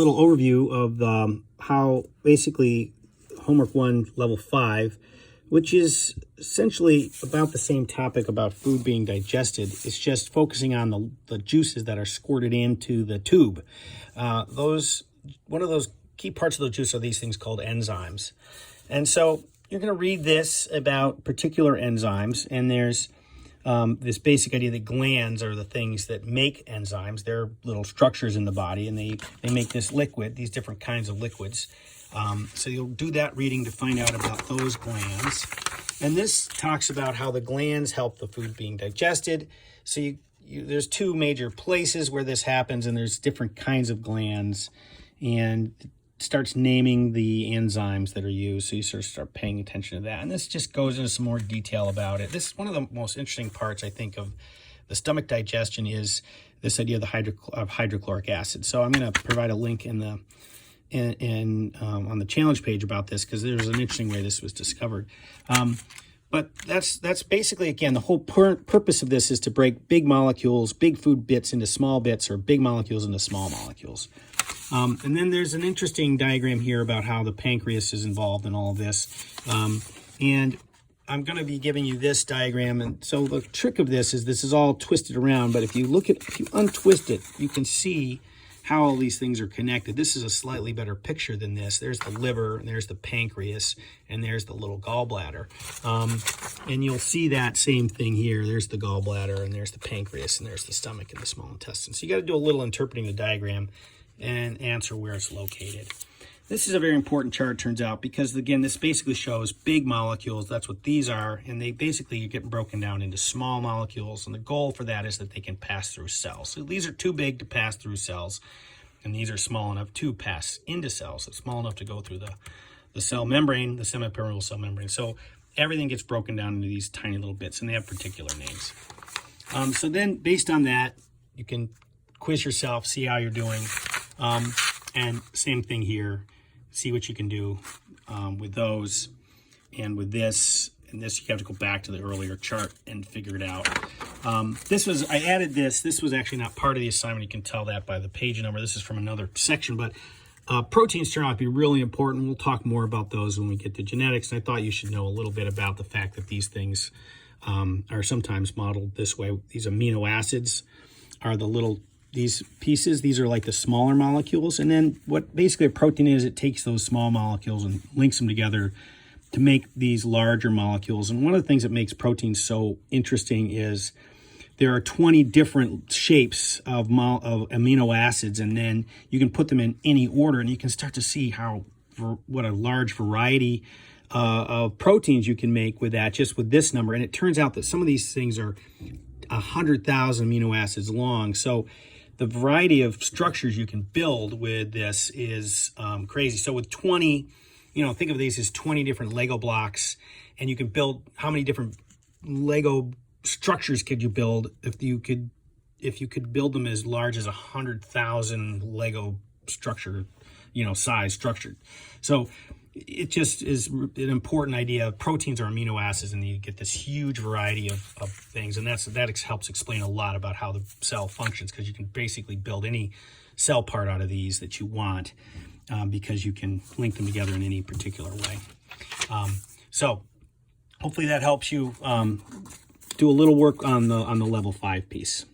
Little overview of how basically homework 1 level 5, which is essentially about the same topic about food being digested. It's just focusing on the juices that are squirted into the tube. One of those key parts of the juice are these things called enzymes. And so you're going to read this about particular enzymes, and there's this basic idea that glands are the things that make enzymes. They're little structures in the body, and they make this liquid, these different kinds of liquids. So you'll do that reading to find out about those glands. And this talks about how the glands help the food being digested. So there's two major places where this happens, and there's different kinds of glands, and it starts naming the enzymes that are used. So you sort of start paying attention to that. And this just goes into some more detail about it. This is one of the most interesting parts, I think, of the stomach digestion is this idea of the hydrochloric acid. So I'm going to provide a link on the challenge page about this, because there's an interesting way this was discovered. But that's basically, again, the whole purpose of this is to break big molecules, big food bits into small bits, or big molecules into small molecules. And then there's an interesting diagram here about how the pancreas is involved in all of this. And I'm going to be giving you this diagram. And so the trick of this is all twisted around. But if you untwist it, you can see how all these things are connected. This is a slightly better picture than this. There's the liver, and there's the pancreas, and there's the little gallbladder. And you'll see that same thing here. There's the gallbladder, and there's the pancreas, and there's the stomach and the small intestine. So you got to do a little interpreting the diagram and answer where it's located. This is a very important chart, turns out, because, again, this basically shows big molecules. That's what these are, and they basically get broken down into small molecules, and the goal for that is that they can pass through cells. So these are too big to pass through cells, and these are small enough to pass into cells. So small enough to go through the cell membrane, the semipermeable cell membrane. So everything gets broken down into these tiny little bits, and they have particular names. So then, based on that, you can quiz yourself, see how you're doing, and same thing here. See what you can do with those, and with this, and this you have to go back to the earlier chart and figure it out. I added this. This was actually not part of the assignment. You can tell that by the page number. This is from another section, but proteins turn out to be really important. We'll talk more about those when we get to genetics, and I thought you should know a little bit about the fact that these things are sometimes modeled this way. These amino acids are these pieces. These are like the smaller molecules. And then what basically a protein is, it takes those small molecules and links them together to make these larger molecules. And one of the things that makes proteins so interesting is there are 20 different shapes of amino acids, and then you can put them in any order, and you can start to see what a large variety of proteins you can make with that, just with this number. And it turns out that some of these things are 100,000 amino acids long. So the variety of structures you can build with this is crazy. So with 20, think of these as 20 different Lego blocks, and you can build, how many different Lego structures could you build if you could build them as large as 100,000 Lego structure, size structure. So it just is an important idea. Proteins are amino acids, and you get this huge variety of things, and that helps explain a lot about how the cell functions, because you can basically build any cell part out of these that you want, because you can link them together in any particular way. So hopefully that helps you do a little work on the level 5 piece.